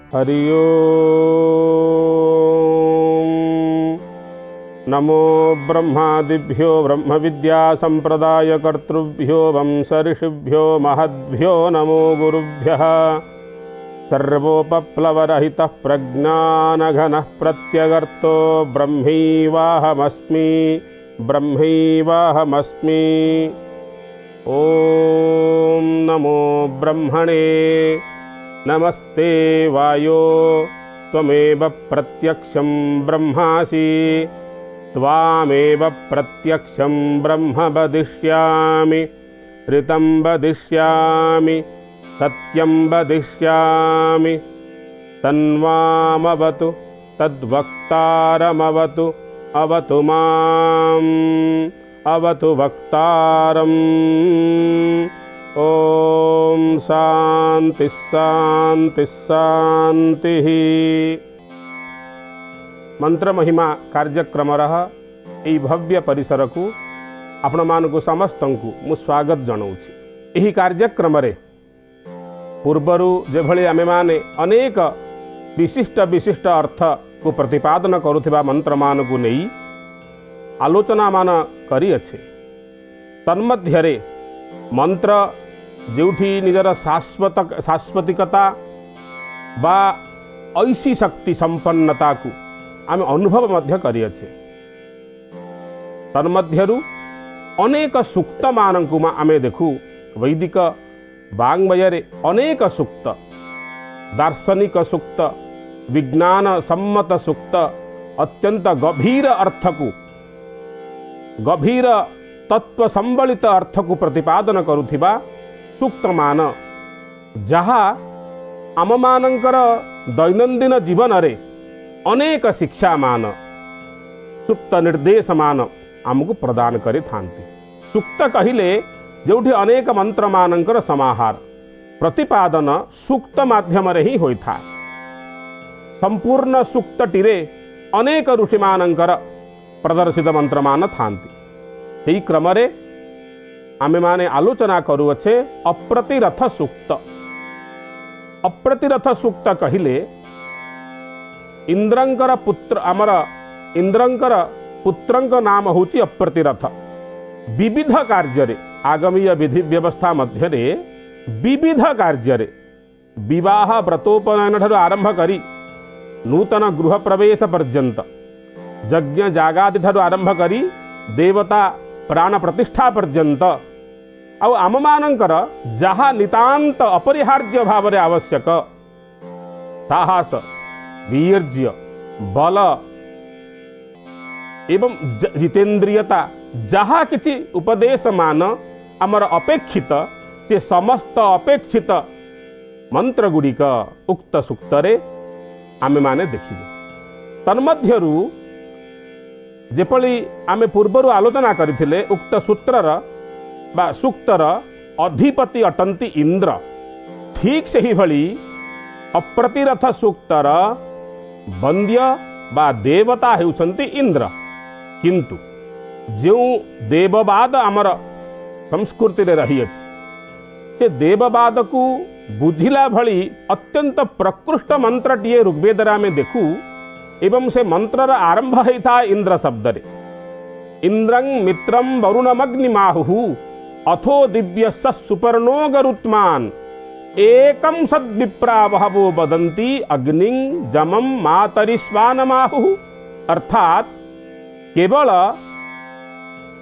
हरि ओम। नमो ब्रह्मादिभ्यो ब्रह्म विद्या संप्रदाय कर्तृभ्यो वंश ऋषिभ्यो महद्भ्यो नमो गुरुभ्यः। सर्वोपप्लवरहितः प्रज्ञानघनः प्रत्यगर्तो ब्रह्मैवाहमस्मि ब्रह्मैवाहमस्मि। ओम नमो ब्रह्मणे नमस्ते वायो त्वमेव प्रत्यक्षं ब्रह्मासि त्वामेव प्रत्यक्षं ब्रह्म वदिष्यामि ऋतं वदिष्यामि सत्यं वदिष्यामि तन्वामवतु तद्वक्तारमवतु अवतु माम् अवतु वक्तारम्। ओम शांति शांति शांति। मंत्र महिमा कार्यक्रमर यही भव्य परिसर को आपण मानकु समस्त को मु स्वागत जनाऊँगी। यही कार्यक्रम पूर्वरु जेभली आमे माने अनेक विशिष्ट विशिष्ट अर्थ को प्रतिपादन करुथिबा मंत्र मान को नहीं आलोचना मान करी अच्छे। तन्मध्यरे मंत्र जोठी निजर शाश्वतिकता बा ऐसी शक्ति संपन्नता को आमे अनुभव मध्य करी अच्छे। तन्मध्यरु अनेक सूक्त मानकु आमे देखु वैदिक वाङ्मयरे अनेक सूक्त दार्शनिक सूक्त विज्ञान सम्मत सूक्त अत्यंत गभीर अर्थ को गभीर तत्व संबलित अर्थ को प्रतिपादन करुथिबा सूक्त मान जहा आम मानकर दैनंदिन जीवन रे अनेक शिक्षा मान सूक्त निर्देश मान आमको प्रदान करि थांती। सूक्त कहिले जोठी अनेक मंत्र मानकर समाहार प्रतिपादन सूक्त माध्यम रे ही होइथा। संपूर्ण सूक्त टीरे अनेक ऋषि मानकर प्रदर्शित मंत्र मान थांती। यही क्रम रे आमे माने आलोचना करुअछे अप्रतिरथ सूक्त। अप्रतिरथ सूक्त कहिले इंद्रंकर पुत्र आमर इंद्रंकर पुत्रंक नाम होची अप्रतिरथ। विविध कार्य आगमीय विधि व्यवस्था मध्य विविध कार्य विवाह व्रतोपनयन ठारू आरंभ करी नूतन गृह प्रवेश पर्यंत यज्ञ जागादि ठारू आरंभ करी देवता प्राण प्रतिष्ठा पर्यंत आउ आम मानकर जहा नितांत अपरिहार्य भाव रे आवश्यक साहस वीर्य बल एवं जितेन्द्रियता जहा किछि उपदेश मान आमर अपेक्षित से समस्त अपेक्षित मंत्र गुड़िक उक्त सूक्तरे आमे माने देखिबे। तन्मध्यरु जेपली आमे पूर्वरु आलोचना करिथिले उक्त सूत्रर बा सूक्तर अधिपति अटंती इंद्र। ठीक सही भली अप्रतिरथ सूक्तर वंद्य बा देवता हेउछंती इंद्र। किंतु जो देववाद आमर संस्कृति रे रही अछि से देववाद को बुझिला भली अत्यंत प्रकृष्ट मंत्र टीए ऋग्वेद में देखू एवं से मंत्रर आरंभ होता इंद्र शब्द रे। इंद्रं मित्रं वरुणमग्निमाहुः अथो दिव्य सुपर्णो गरुत्मान एकं सद्विप्रा बहवो वदन्ति अग्निं जमं मातरिस्वानमाहुः। अर्थात केवल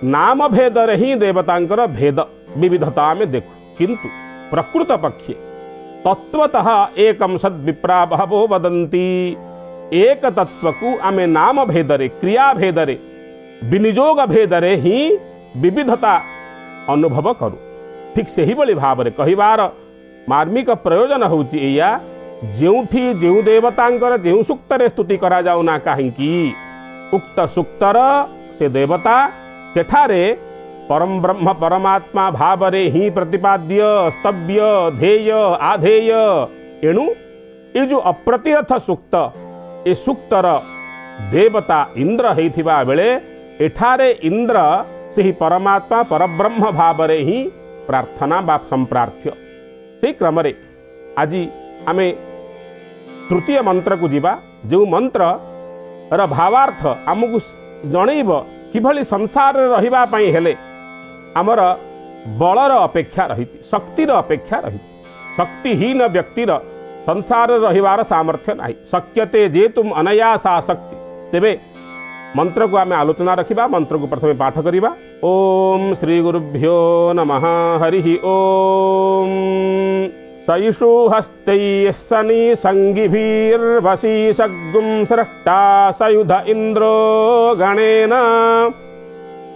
नाम भेद ही देवतांकर भेद विविधता में देखु किंतु प्रकृत पक्षे तत्वतः एकम सद्विप्रा बहवो वदन्ति। एक तत्व को आमे नाम भेदरे क्रिया भेदरे विनियोग भेदरे ही विविधता अनुभव करू। ठीक से ही बड़ी भाव रे कहिबार मार्मिक प्रयोजन होची एया जेउठी जेउ देवतांकर जेउ सूक्तरे स्तुति करा जाउना काहेकि उक्त सूक्तर से देवता सेठारे परम ब्रह्म परमात्मा भावरे ही प्रतिपाद्य स्तव्य ध्येय आधेय। एणु ये जो अप्रतिरथ सूक्त ए सूक्तर देवता इंद्र हेथिबा बेले एठारे इंद्र से ही परमात्मा परब्रह्म भावरे ही प्रार्थना बा संप्रार्थ्य। से क्रम रे आज आमे तृतीय मंत्र को जीवा जो मंत्र र भावार्थ आमको जनइब किभली संसार रहिबा पई हेले आमर बलर अपेक्षा रही शक्तिर अपेक्षा रही शक्तिहीन व्यक्तिर संसार रहिबार सामर्थ्य नहीं शक्यते जे तुम अनयासा शक्ति तेबे मंत्र को आम आलोचना रखिबा मंत्र को प्रथमे पाठ करिबा। ओम श्री गुरुभ्यो नमः हरि ओम सयिषु हस्तै शनि संगिभिर्वशी सग्गुं सृष्टा सयुध इन्द्रो गणेन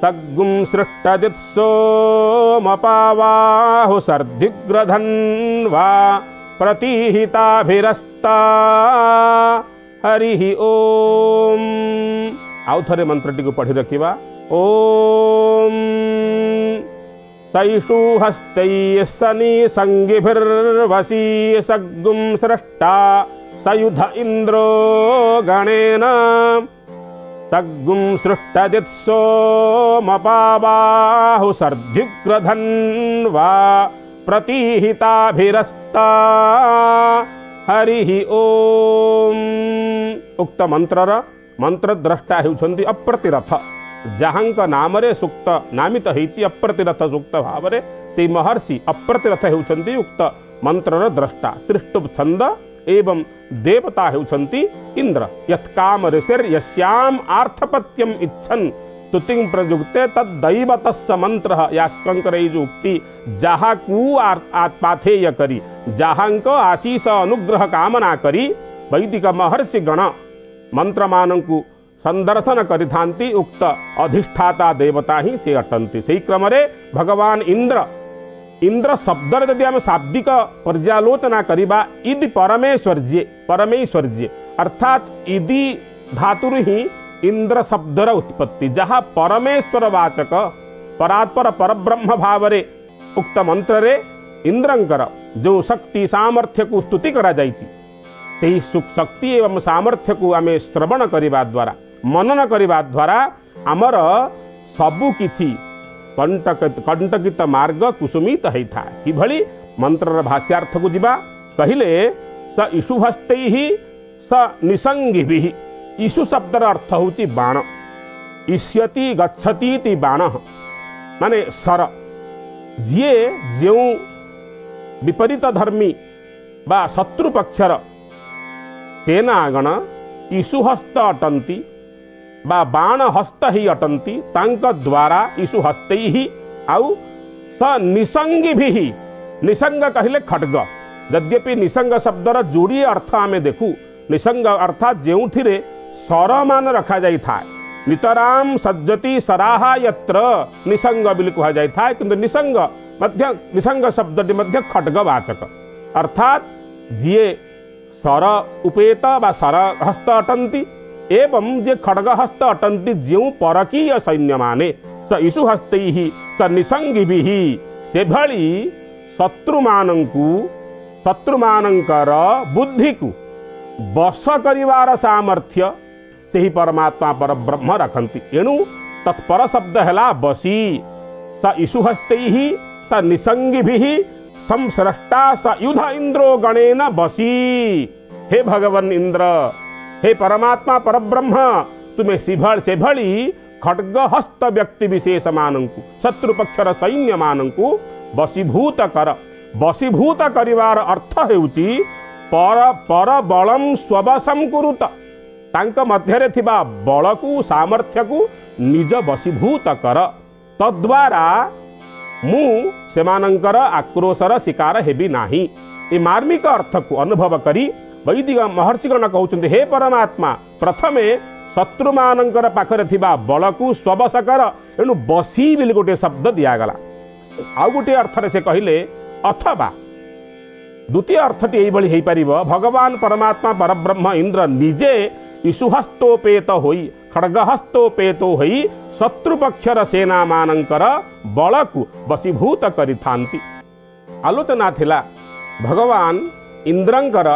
सग्गुं सृष्टजित्सोमपावाहु सर्दिग्रधन्वा प्रतिहिताभिरस्ता हरि ओम। आउ थरे मंत्रटी को पढ़ी रखिबा। ओम सैषु हस्तै शनि संगिभिर्वशी सग्गुं सृष्टा सयुध इन्द्रो गणेन सग्गुं सृष्टजित्सोमपावाहु सर्दिग्रधन्वा प्रतिहिताभिरस्ता हरि ओम। उक्त मंत्रर मंत्र द्रष्टा हेउछन्ति अप्रतिरथ जहांक नामरे सूक्त नामित हेछि अप्रतिरथ सूक्त भावरे से महर्षि अप्रतिरथ हेउछन्ति उक्त मंत्रर द्रष्टा। त्रिष्टुप छंद एवं देवता हेउछन्ति इंद्र यत्काम ऋषिर यस्याम आर्थपत्यम इच्छन् स्तुतिं प्रयुक्ते तद्दैवतस्य मंत्र यास्कंकरे जो उक्ति जहा कु आत्पाथेय करी जहांक आशीष अनुग्रह कामना करी वैदिक महर्षि गण मंत्र मानंकु संदर्शन करिथांति उक्त अधिष्ठाता देवता ही से अटंती। से क्रम रे भगवान इंद्र शब्दर यदि आम शाब्दिक पर्यालोचना करिबा इदि परमेश्वर्ये अर्थात इदि धातुर ही इंद्र शब्दर उत्पत्ति जहाँ परमेश्वर वाचक परात्पर परब्रह्म भावरे उक्त मंत्र रे इंद्रंकर जो शक्ति सामर्थ्य को स्तुति करा जाइछि तेही शक्ति एवं सामर्थ्य को आम श्रवण करने द्वारा मनन करने द्वारा आमर सबु किछि कंटकित मार्ग कुसुमित होता है। किभली मंत्र भाष्यार्थ को जीवा कहले स इषुहस्तैः स निसंगिभिः ईशु शब्दर अर्थ होची बाण इष्यति गच्छति ती बाण माने सर जीए जो विपरीत धर्मी बा शत्रु पक्षर सेनागण ईशुहस्त अटंती बा बाण हस्त ही अटंती तांक द्वारा ईशुहस्त ही आउ स निसंगिभिः निसंग कहले खड्ग यद्यपि निसंग शब्दर जोड़ी अर्थ आमे देखू निसंग अर्थात जोथिरे सर मान रखा जाई था नितराम सज्जति सराहा यत्र निसंग बिल कहा जाई था किंतु निसंग शब्दटी मध्य खड्गवाचक अर्थात जीए सर उपेत बा सर हस्त अटंती एवं जे खड्गहस्त अटंती जो परकीय सैन्य माने स ईशुहस्तैः स निसंगिभिः से भली शत्रुमानंकर बुद्धि को वश करिवार सामर्थ्य से ही परमात्मा पर ब्रह्म रखंती एणु तत्पर शब्द है बसी स ईशुहस्तैः स निसंगिभिः संसृष्टा स युध इंद्रो गणेन बसी। हे भगवान इंद्र हे परमात्मा परब्रह्म तुम्हें से भली खड्गहस्त व्यक्ति विशेष मानंकु शत्रुपक्षर सैन्य मानंकु वशीभूत करिवार अर्थ हेउची पर बलम स्ववशं कुरुत तांक मध्यरे थिबा बलकु सामर्थ्य को निज वशीभूत कर तद्वारा मु सेमानंकर आक्रोशर शिकार हेबी नाही। ए मार्मिक अर्थ को अनुभव करी वैदिक महर्षिगण कहउछन्ते हे परमात्मा प्रथमे शत्रु मानंकर पाखरे थिबा बलकु स्ववश कर एणु बसी बिल गोटे शब्द दियागला। आउ गोटे अर्थ से कहले अथवा द्वितीय अर्थटी एइभली हेइ परिबो भगवान परमात्मा परब्रह्म इंद्र निजे ईशुहस्तोपेत होई खड्गहस्तोपेतो होई शत्रुपक्षर सेना मानंकर बलकु वशीभूत करिथांती। आलोचना थिला भगवान इंद्रंकर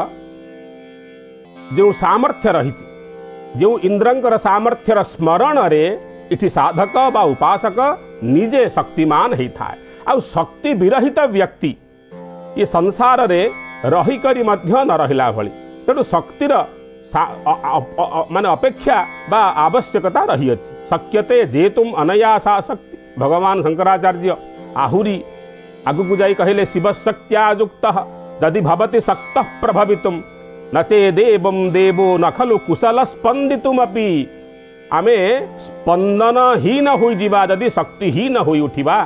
जो सामर्थ्य रही जो इंद्रंकर सामर्थ्यर स्मरण रे इति साधक बा उपासक निजे शक्तिमान होता है। आ शक्ति विरहित व्यक्ति ये संसार रे रही करी मध्य न रहिला भली तेणु शक्तिर माने अपेक्षा बा आवश्यकता रही अछि। शक्यते जेतुम अनया सा शक्ति। भगवान शंकराचार्य आहुरी आगु को जाई कहले शिवशक्त्या युक्तः यदि भवति शक्तः प्रभवितुम न चेदेवं देवो न खलु कुशल स्पंदितुमपि। आमे स्पंदनहीन होई जीवा यदि शक्तिहीन होई उठिबा।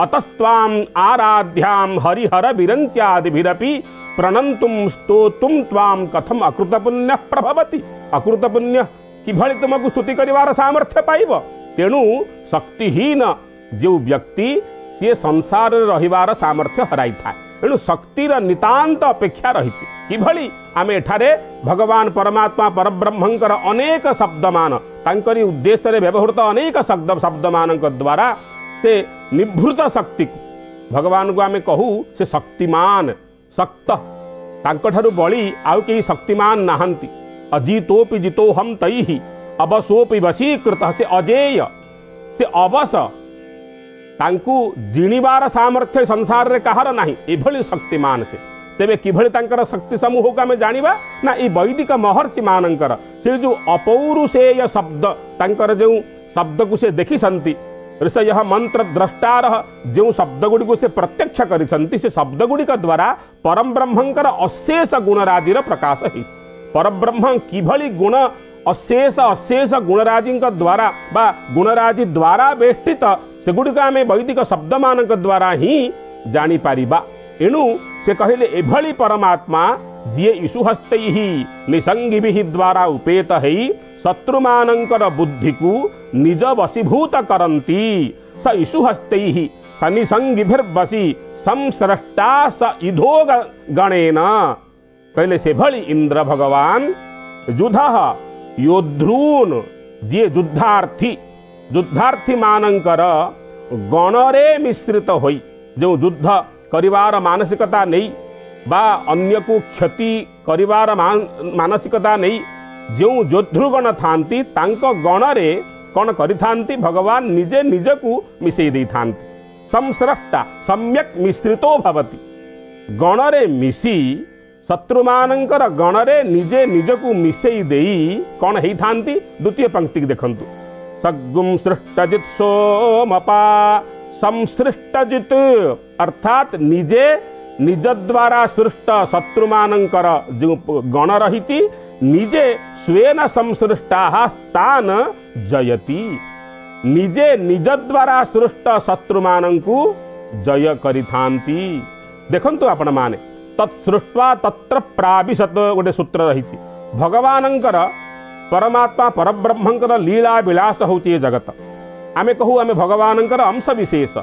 अतस्त्वाम आराध्याम हरिहर विरंच्यादिभिरपि प्रणंतुम स्तोतुम त्वाम कथम अकृतपुण्य प्रभवति। अकृतपुण्य किभଳି तुमको स्तुति करिवार सामर्थ्य पाइब। तेणु शक्तिहीन जो व्यक्ति सी संसार रहिवार सामर्थ्य हराई था। तेणु शक्तिर नितांत अपेक्षा रही। किभଳି आमे एठारे भगवान परमात्मा परब्रह्मंकर अनेक शब्दमान तांकरी उद्देश्य रे व्यवहृत अनेक शब्दमान द्वारा से निभृत शक्ति को भगवान को आमे कहू से शक्तिमान शक्त तांकठारु बळी आउ केही शक्तिमान नाहंती। अजितोपि जितो हम तैहि अवसोपि वशीकृत से अजेय से अवस तांकु जिणिबार सामर्थ्य संसार रे कहार नाही एभली शक्तिमान से। तेबे किभଳି तांकर शक्ति समूह को आमे जानिबा ना ई वैदिक महर्षि मानंकर से जो अपौरुषेय शब्द तांकर जो शब्द को से देखि संति ऋषय मंत्र द्रष्टार जो शब्द गुड़ी को से प्रत्यक्ष करिसंति से शब्द गुड़िक द्वारा परम ब्रह्मंकर अशेष गुणराजिर प्रकाश है। परब्रह्म किभଳି गुण अशेष अशेष गुणराजी द्वारा बा गुणराजी द्वारा वेष्टित सेगुड़िक आमे वैदिक शब्द मान द्वारा ही जानी पारिबा। एणु से कहले एभଳି परमात्मा जिये ईशुहस्तैहि निसंगिभिः द्वारा उपेत है शत्रुमानंकर बुद्धि को निज वशीभूत करंती। स ईशुहस्तैहि सनिसंगिभिर्वशी संस्रष्टा स इधो गणेन। कहले से भली इंद्र भगवान युद्धः योद्धॄन् जे युद्धार्थी मानंकर गणरे मिश्रित होई जो युद्ध करिवार मानसिकता नहीं बा अन्य को क्षति करिवार मानसिकता नहीं जो योद्धृगण थांती तांक गणरे कौन करिथांती भगवान निजे निजकू मिसेई देई थांती। संस्रष्टा सम्यक मिश्रितो भवति। गणरे मिसी शत्रुमानंकर गणरे निजे निजकू मिसेई देई कौन हेई थांती। द्वितीय पंक्ति देखंतु सग्गुम सृष्टजित सोमपा संसृष्टजित अर्थात निजे निज द्वारा सृष्ट शत्रुमानंकर जो गण रही निजे स्वेन संसृष्टा तान जयति। निजे निज द्वारा सृष्ट शत्रुमानंकु जय करिथांती। देखंतु आपण माने तत्सृष्ट्वा तत्र प्राविशत गोटे सूत्र रही। भगवानंकर परमात्मा परब्रह्मंकर लीला विलास होची जगत। आमे कहू आमे भगवानंकर अंश विशेष।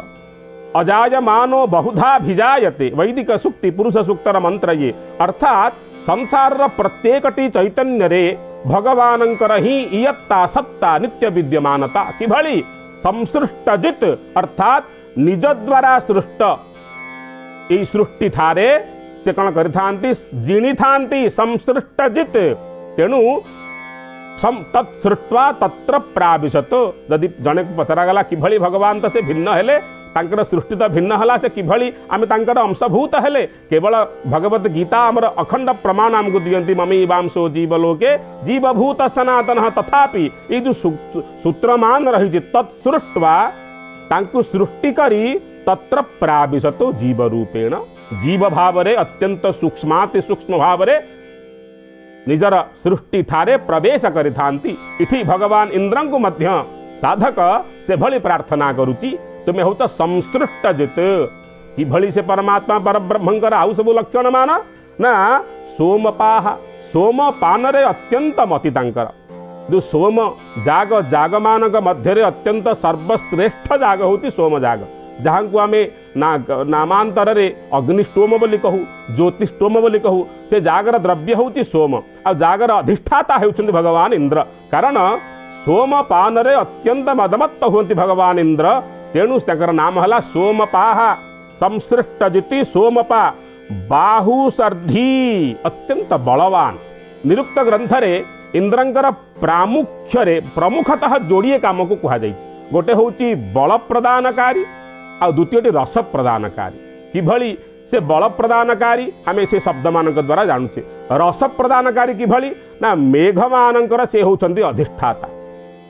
अजायमानो बहुधा भिजायते वैदिक सूक्ति पुरुष सूक्तर मंत्र ये अर्थात संसार प्रत्येकटी चैतन्य रे भगवानंकर ही इयत्ता सत्ता नित्य विद्यमानता किभଳି संसृष्टजित अर्थात निज द्वारा सृष्ट ई सृष्टि ठारे से कौन करिथांती जिणी थांती संसृष्टजित। तेणु तत्सृष्ट्वा तत्र प्राविशत। यदि जने को पचरा गला किभଳି भगवान तो से भिन्न हेले तांकर सृष्टि तो भिन्न हला से किभଳି आमे तांकर अंशभूत हेले केवल भगवत गीता आमर अखंड प्रमाण आमको दियंती ममी वांशो जीवलोके जीवभूत सनातन। तथापि ये जो सूत्रमान रही तत्सृष्ट्वा तांकु सृष्टि करी तत्र प्राविशत जीव रूपेण जीव भाव रे अत्यंत सूक्ष्माति सूक्ष्म भाव रे निजर सृष्टि ठारे प्रवेश करिथांती। इठी भगवान इंद्रं को मध्य साधक से भली प्रार्थना करुची तुम्हें हो तो संसृष्टजित। कि भली से परमात्मा परब्रह्मंकर आउ सब लक्षण मान ना सोमपाह सोमपान रे अत्यंत मति तांकर जो सोम जाग जाग मानक मध्य रे अत्यंत सर्वश्रेष्ठ जाग होती सोम जाग जहाँ को आमे नामांतर रे अग्निष्टोम बोली कहू ज्योतिष्टोम बोली कहू से जागर द्रव्य होती सोम आ जागर अधिष्ठाता होती भगवान इंद्र। कारण सोम पान रे अत्यंत मदमत्त होती भगवान इंद्र। तेणु ताकर नाम हला सोमपाह संसृष्टजिति सोमपा बाहुसर्धी अत्यंत बलवान। निरुक्त ग्रंथ रे इंद्रंकर प्रामुख्य रे प्रमुखतः जोड़िए काम को कहा जाई। गोटे होची बल प्रदानकारी आ द्वितीयटी रस प्रदानकारी। किभଳି से बल प्रदानकारी आम से शब्द मान द्वारा जानुचे। रस प्रदानकारी किभली ना मेघ मानकर से होउछन्ति अधिष्ठाता।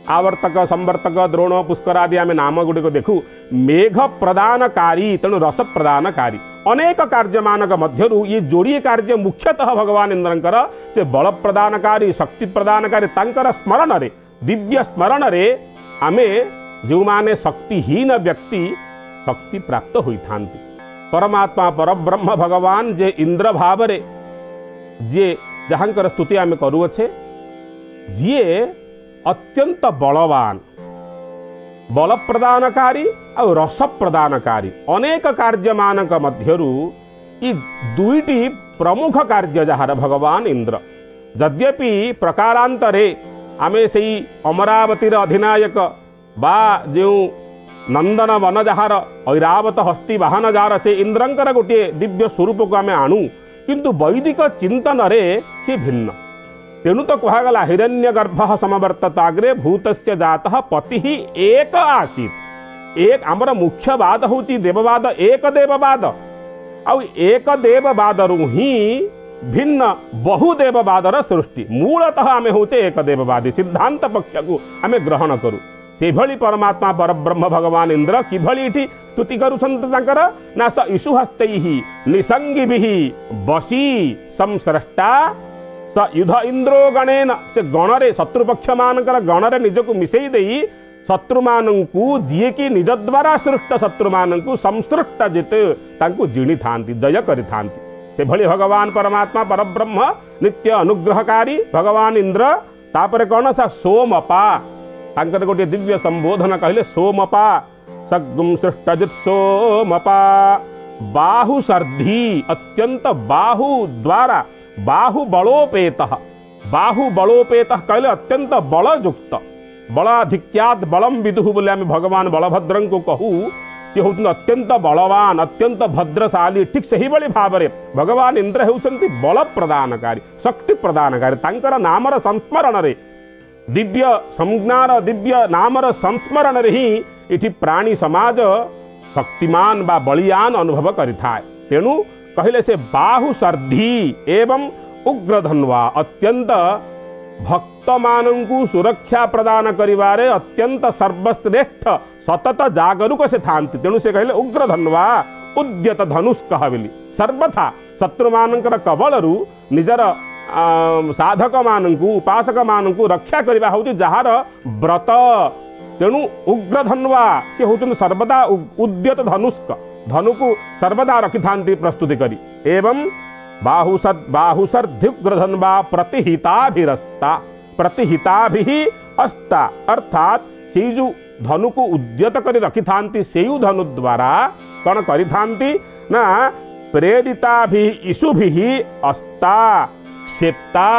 आवर्तक संवर्तक द्रोण पुष्कर आदि आम नाम गुड़िक देखू मेघ प्रदानकारी तेणु रस प्रदानकारी अनेक कार्य मानक मध्यरु ये जोड़िए कार्य मुख्यतः भगवान इंद्रंकर से बल प्रदानकारी शक्ति प्रदानकारी तांकर स्मरण रे दिव्य स्मरण रे आमे जो माने शक्तिहीन व्यक्ति शक्ति प्राप्त होइथांती। परमात्मा परब्रह्म भगवान जे इंद्र भाव रे जे जहांकर स्तुति आमे करूअछे जे अत्यंत बलवान बल प्रदानकारी और रस प्रदानकारी अनेक कार्य मानक मध्यरु ई दुईटी प्रमुख कार्य जहार भगवान इंद्र। यद्यपि प्रकारांतरे आमे सेई अमरावतीर अधिनायक बा जो नंदन वन जहार ऐरावत हस्ती वाहन जार से इंद्रंकर गोटे दिव्य स्वरूप को आमे आणु किंतु वैदिक चिंतन रे से भिन्न। तेणु तो कहगला हिरण्यगर्भ समवर्तताग्रे भूतस्य जातः पति ही एक आसीत। एक आमर मुख्य वाद होची देववाद एक देववाद आउ एक देववाद रु ही भिन्न बहुदेववादर सृष्टि। मूलतः आमे होचे एक देववादी सिद्धांत पक्ष को आमे ग्रहण करू। से भली परमात्मा परब्रह्म भगवान इंद्र किभली इठी स्तुति करुछन्त तांकर ना स इषुहस्तैहि निसंगिभिः वशी संस्रष्टा स युध इंद्रो गणेन से गणरे शत्रुपक्ष मानकर गणरे निजको मिसेई देई शत्रु मानंकु जिए कि निज द्वारा सृष्ट शत्रु मानंकु संसृष्ट जित तांकु जिणी थांती दया करि थांती। से भली भगवान परमात्मा परब्रह्म नित्य अनुग्रहकारी भगवान इंद्र तापरे कौन सा सोमपा तांकर गोटे दिव्य संबोधन कहले सोमपा सगुम सृष्टजित सोमपा बाहु सर्धी अत्यंत बाहु द्वारा बाहु बलोपेत कहले अत्यंत बलयुक्त बलाधिक्यात बलम विदुः बोले आम भगवान बलभद्र को कहू सी हूँ अत्यंत बलवान अत्यंत भद्रशाली। ठीक से ही बड़ी भाव में भगवान इंद्र होउछन्ति बल प्रदानकारी शक्ति प्रदानकारी। तांकर नामर संस्मरण रे दिव्य संज्ञार दिव्य नामर संस्मरण रे ही इठी प्राणी समाज शक्तिमान बा बलियान अनुभव करिथाय। तेणु कहले से बाहु सर्धी एवं उग्रधन्वा अत्यंत भक्त मानंकु सुरक्षा प्रदान करिवारे अत्यंत सर्वश्रेष्ठ सतत जागरूक से थांती। तेणु से कहले उग्रधन्वा उद्यत धनुष कहबिली सर्वथा शत्रु मानंकर कबलरु निजर साधक मानंकु उपासक मानंकु रक्षा करिवा होउची जहार व्रत। तेणु उग्रधन्वा से होउछन सर्वदा उद्यत धनुष्क धनु को सर्वदा रखि थांती प्रस्तुति करी। एवं बाहुसर्ध्युग्रधन्वा प्रतिहिताभिरस्ता प्रतिहिताभिः अस्ता अर्थात से जो धनु को उद्यत करी रखि थांती सेयु धनु द्वारा कौन करि थांती ना प्रेरिताभिः इषुभिः अस्ता क्षेप्ता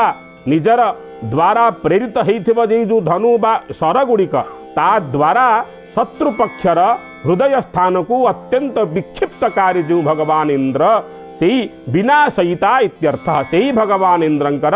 निजर द्वारा प्रेरित होइथिबो जे जो धनु बा शर गुड़िक ता द्वारा शत्रु पक्षर हृदय स्थान को अत्यंत विक्षिप्तकारी जो भगवान इंद्र से विनाशयिता इत्यर्थः से ही भगवान इंद्रंकर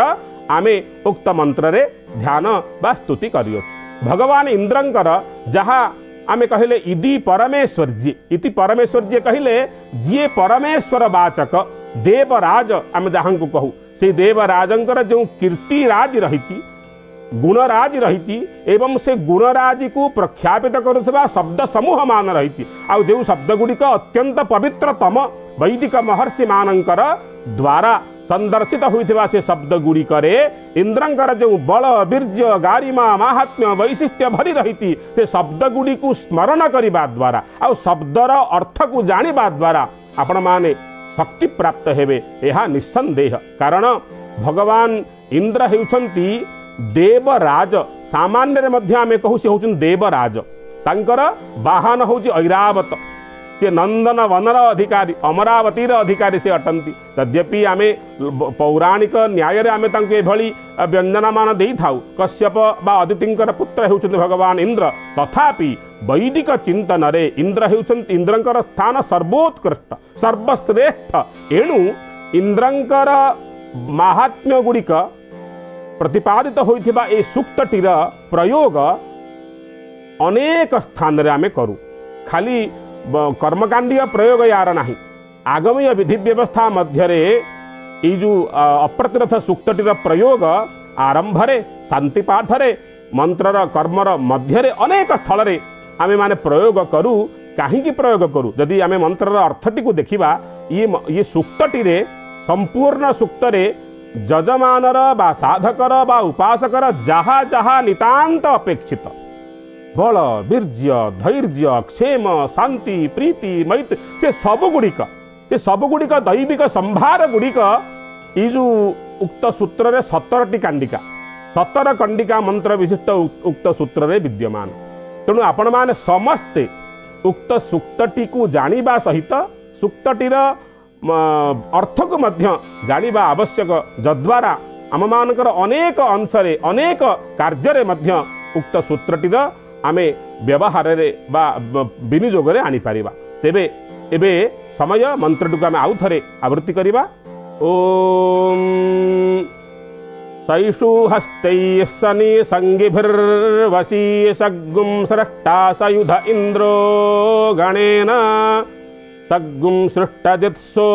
आमे उक्त मंत्र रे ध्यान बा स्तुति करियो। भगवान इंद्रंकर जहाँ आमे कहले इति परमेश्वर्य इति परमेश्वर्य कहले जिए परमेश्वर वाचक देवराज आमे जहाँ को कहू से देवराजंकर जो कीर्तिराज रही गुणराज रही एवं से गुणराज को प्रख्यापित करुवा शब्द समूह मान रही आउ जो शब्द गुड़िक अत्यंत पवित्रतम वैदिक महर्षि मानकर द्वारा संदर्शित होइथिबा से शब्द गुड़िकर इंद्रंकर जो बल वीर्य गारिमा महात्म्य वैशिष्ट्य भरी रही से शब्द गुड़ी को स्मरण करने द्वारा आउ शब्दर अर्थ को जानिबा द्वारा आपण माने शक्ति प्राप्त हेबे यह निस्संदेह। कारण भगवान इंद्र हेउछन्ति देवराज सामान्य रे मध्य आमे कहू से होउछन देवराज तांकर वाहन होउछि ऐरावत से नंदन वनर अधिकारी अमरावतीर अधिकारी से अटंती। यद्यपि आमे पौराणिक न्याय रे आमे तांके एभली व्यंजना मान देई थाउ कश्यप बा अदितिंकर पुत्र हेउछन्ति भगवान इंद्र तथापि वैदिक चिंतन रे इंद्र हेउछन्ति इंद्रंकर स्थान सर्वोत्कृष्ट सर्वश्रेष्ठ। एणु इंद्रंकर महात्म्य गुड़िक प्रतिपादित होइथिबा ए सूक्तटीर प्रयोग अनेक स्थान रे आमे करू खाली कर्मकांडीय प्रयोग यार नाही आगमी विधि व्यवस्था मध्यरे ये जो अप्रतिरथ सूक्तटीर प्रयोग आरंभ शांति पाठरे मंत्रर कर्मर मध्यरे अनेक स्थल आमे माने प्रयोग करूँ कहीं प्रयोग करूँ जदि आमे मंत्रर अर्थटी को देखा ये सूक्तटी संपूर्ण सूक्तरे जजमानर बा साधकर बा उपासकर जहा जहा नितांत अपेक्षित बल वीर्य धैर्य क्षेम शांति प्रीति मैत्री से सबुगुड़िक दैविक संभार गुड़िक ये जो उक्त सूत्र 17टी कांडिका 17 कंडिका मंत्र विशिष्ट उक्त सूत्र विद्यमान तेणु आपण माने समस्ते उक्त सूक्तटी को जानिबा सहित सूक्तटीर अर्थ को मध्य जानिबा आवश्यक जद्वारा आम मानकर अनेक अंशरे अनेक कार्य मध्य उक्त सूत्रटीर आमे व्यवहार बा विनियोग रे आनी पारिबा तेबे एबे समय मंत्रटी को आमे आउ थरे आवृत्ति करिबा। ओम सैषु हस्तैः शनि संगिभिर्वशी सग्गुं स्रष्टा सयुध इन्द्रो गणेन सग्गुं सृष्टजित्सो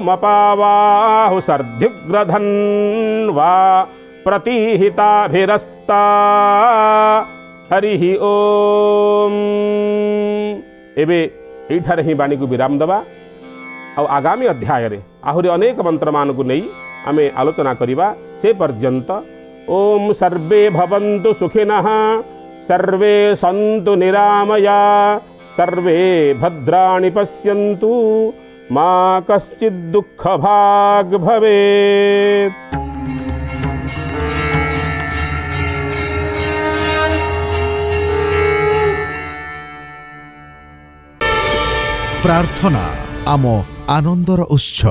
मपावाहु सर्ध्युग्रधन्वा प्रतिहिताभिरस्ता हरि ओम। एबे एठारे ही बाणी को विराम दबा आ आगामी अध्याय रे आहुरी अनेक मंत्र मान को नहीं आमे आलोचना करिबा से पर्यंत ओम सर्वे भवन्तु सुखिनः सर्वे सन्तु निरामया सर्वे भद्राणि पश्यन्तु मा कश्चित् दुःखभाग् भवेत्। प्रार्थना आम आनंदर उत्स।